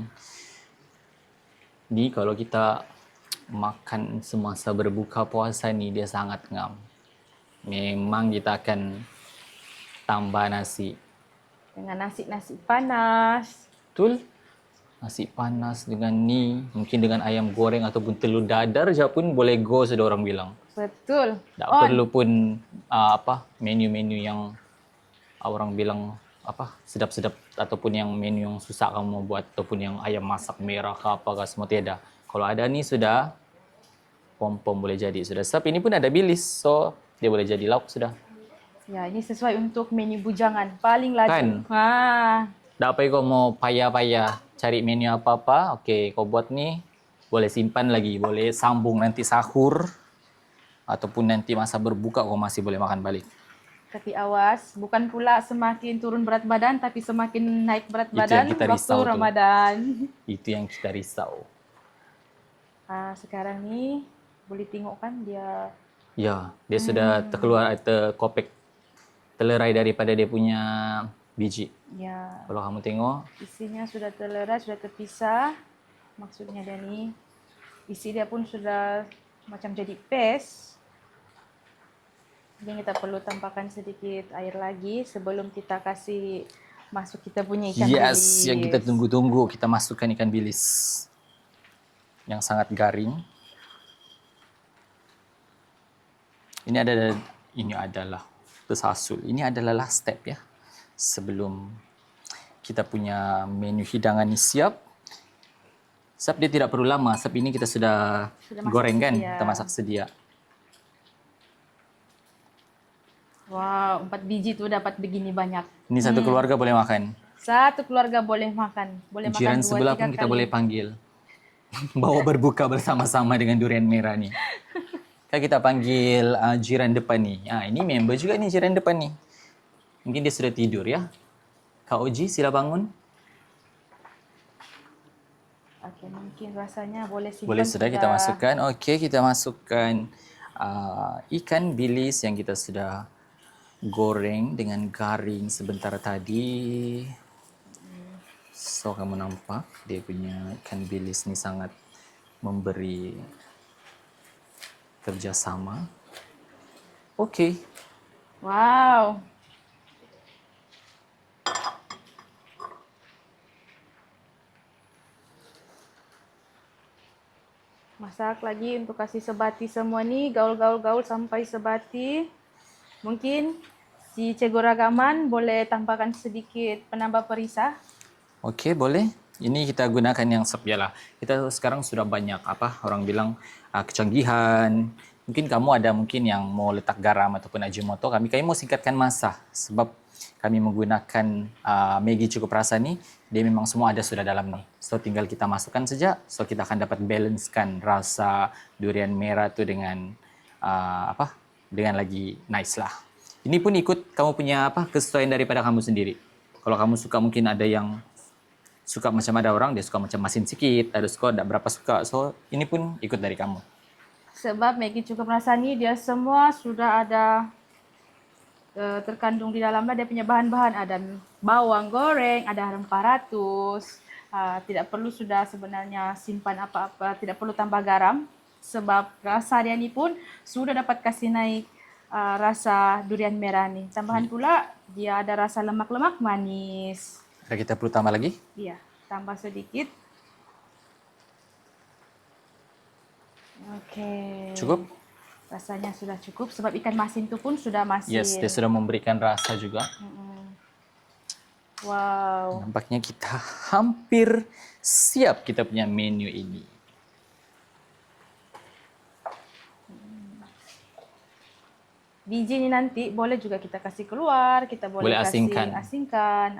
Ni kalau kita makan semasa berbuka puasa ni dia sangat ngam. Memang kita akan tambah nasi. Dengan nasi-nasi panas. Betul? Nasi panas dengan ni, mungkin dengan ayam goreng ataupun telur dadar je pun boleh go sudah orang bilang. Betul. Tak perlu pun menu-menu yang orang bilang sedap-sedap ataupun yang menu yang susah kamu buat ataupun yang ayam masak merah ke apa ke semua tiada. Kalau ada ni sudah pom-pom boleh jadi sudah. Sebab ini pun ada bilis, so dia boleh jadi lauk sudah. Ya, ini sesuai untuk menu bujangan. Paling laju. Kan? Tak payah kau mau payah-payah cari menu apa-apa. Okey, kau buat ni boleh simpan lagi, boleh sambung nanti sahur ataupun nanti masa berbuka kau masih boleh makan balik. Tapi awas, bukan pula semakin turun berat badan tapi semakin naik berat Itu badan yang kita waktu risau tu. Ramadan. Itu yang kita risau. Sekarang ni boleh tengok kan dia. Ya, dia sudah terkeluar terkopek, terlerai daripada dia punya biji. Ya, Kalau kamu tengok, isinya sudah terlerai, sudah terpisah. Maksudnya dia ni, isi dia pun sudah macam jadi paste. Jadi kita perlu tambahkan sedikit air lagi sebelum kita kasih masuk kita punya ikan bilis. yes, yang kita tunggu-tunggu, kita masukkan ikan bilis yang sangat garing. Ini adalah tersasul. Ini adalah last step ya. Sebelum kita punya menu hidangan ni siap. Sebab dia tidak perlu lama. Sebab ini kita sudah goreng kan. sedia. Kita masak sedia. Wow, 4 biji tu dapat begini banyak. Ini satu keluarga boleh makan. Satu keluarga boleh makan. Boleh Jiran makan 2-3 sebelah pun kita kali. boleh panggil. Bawa berbuka bersama-sama dengan durian merah ni. Kan kita panggil jiran depan ni. Ini member juga ni jiran depan ni. Mungkin dia sudah tidur ya. Kak Oji, sila bangun. Okey, mungkin rasanya boleh simpan. Boleh sudah kita masukkan. Okey, kita masukkan ikan bilis yang kita sudah goreng dengan garing sebentar tadi. So, kamu nampak dia punya ikan bilis ni sangat memberi kerjasama. Okey. Wow. Masak lagi untuk kasih sebati semua ni, gaul-gaul-gaul sampai sebati. Mungkin si Cikgu Ragaman boleh tambahkan sedikit penambah perisah. Okey, boleh. Ini kita gunakan yang bialah. Kita sekarang sudah banyak orang bilang kecanggihan. Mungkin kamu ada yang mau letak garam ataupun ajinomoto. Kami mau singkatkan masa sebab kami menggunakan Maggi cukup rasa ni. Dia memang semua ada sudah dalam ni. So tinggal kita masukkan saja. So kita akan dapat balancekan rasa durian merah tu dengan dengan lagi nice lah. Ini pun ikut kamu punya kesesuaian daripada kamu sendiri. Kalau kamu suka mungkin ada yang suka macam ada orang dia suka macam masin sikit, ada suka tak berapa suka. So ini pun ikut dari kamu. Sebab Maggi cukup rasa ni dia semua sudah ada terkandung di dalamnya, dia punya bahan-bahan ada bawang goreng, ada rempah ratus. Tidak perlu sudah sebenarnya simpan apa-apa, tidak perlu tambah garam sebab rasa dia ni pun sudah dapat kasih naik rasa durian merah ni. Tambahan pula dia ada rasa lemak-lemak manis. Ada kita perlu tambah lagi? Iya. Tambah sedikit. Oke. Cukup? Rasanya sudah cukup sebab ikan masin itu pun sudah masin. Yes, dia sudah memberikan rasa juga. Wow. Nampaknya kita hampir siap kita punya menu ini. Biji ini nanti boleh juga kita kasih keluar, kita boleh kasih asingkan.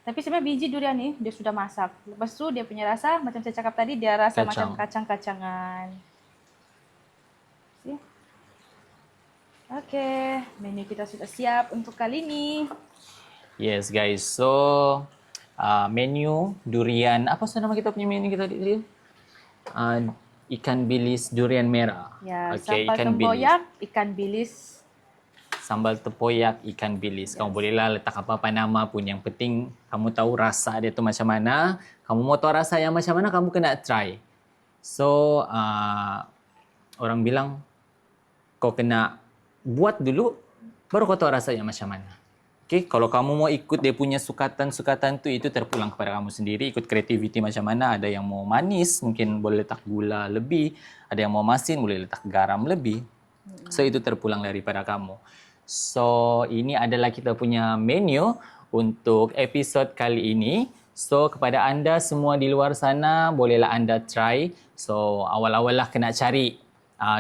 Tapi sebenarnya biji durian nih dia sudah masak. Lepas itu dia punya rasa macam saya cakap tadi, dia rasa macam kacang-kacangan. Oke, menu kita sudah siap untuk kali ini. Yes guys, so menu durian, apa nama kita punya menu kita tadi? Ikan bilis durian merah. Ya, sambal tempoyak, ikan bilis. Sambal tempoyak, ikan bilis. Kamu bolehlah letak apa-apa nama pun. Yang penting kamu tahu rasa dia tu macam mana. Kamu mau tahu rasa yang macam mana, kamu kena try. So, orang bilang kau kena buat dulu, baru kau tahu rasanya macam mana. Okay? Kalau kamu mau ikut dia punya sukatan-sukatan tu, itu terpulang kepada kamu sendiri. Ikut kreativiti macam mana. Ada yang mau manis, mungkin boleh letak gula lebih. Ada yang mau masin, boleh letak garam lebih. So, itu terpulang daripada kamu. So, ini adalah kita punya menu untuk episod kali ini. So, kepada anda semua di luar sana, bolehlah anda try. So, awal-awal lah kena cari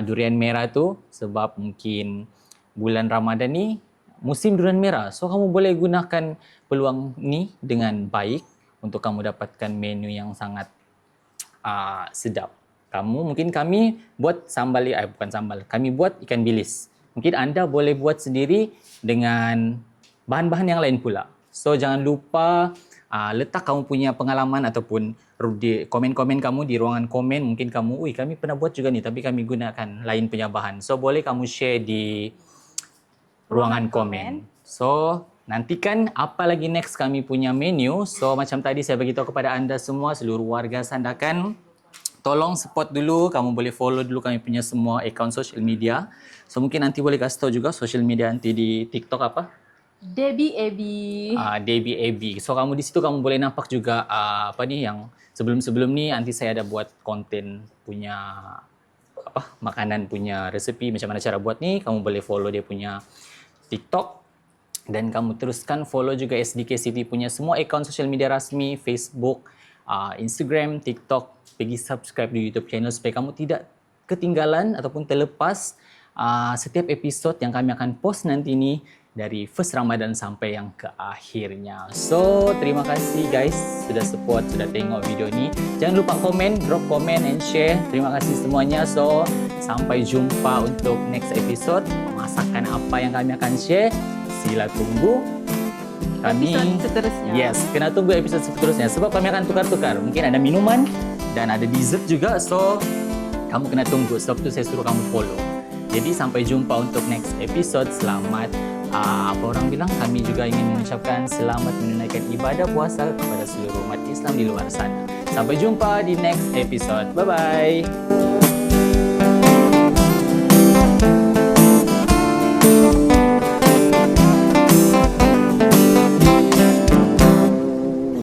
durian merah tu sebab mungkin bulan Ramadan ni musim durian merah. So, kamu boleh gunakan peluang ni dengan baik untuk kamu dapatkan menu yang sangat sedap. Mungkin kami buat sambal, bukan sambal. Kami buat ikan bilis. Mungkin anda boleh buat sendiri dengan bahan-bahan yang lain pula. So, jangan lupa letak kamu punya pengalaman ataupun di komen-komen kamu di ruangan komen. Mungkin kamu, kami pernah buat juga ni tapi kami gunakan lain punya bahan. So, boleh kamu share di ruangan komen. So, nantikan apa lagi next kami punya menu. So, macam tadi saya beritahu kepada anda semua, seluruh warga Sandakan, tolong support dulu. Kamu boleh follow dulu kami punya semua akaun social media. So, mungkin nanti boleh kasih tahu juga social media nanti di TikTok apa? Debbie AB. Debbie AB. So, kamu di situ kamu boleh nampak juga yang sebelum-sebelum ni nanti saya ada buat konten punya makanan punya resepi macam mana cara buat ni. Kamu boleh follow dia punya TikTok dan kamu teruskan follow juga SDK City punya semua akaun social media rasmi, Facebook, Instagram, TikTok. Pergi subscribe di YouTube channel supaya kamu tidak ketinggalan ataupun terlepas setiap episod yang kami akan post nanti ni dari first Ramadan sampai yang ke akhirnya. So, terima kasih guys sudah support, sudah tengok video ni. Jangan lupa komen, drop komen and share. Terima kasih semuanya. So, sampai jumpa untuk next episode. Masakan apa yang kami akan share? Sila tunggu kami. Episode seterusnya. Yes, kena tunggu episod seterusnya sebab kami akan tukar-tukar. Mungkin ada minuman dan ada dessert juga. So, kamu kena tunggu. Sebab tu saya suruh kamu follow. Jadi sampai jumpa untuk next episode. Selamat kami juga ingin mengucapkan selamat menunaikan ibadah puasa kepada seluruh umat Islam di luar sana. Sampai jumpa di next episode. Bye-bye.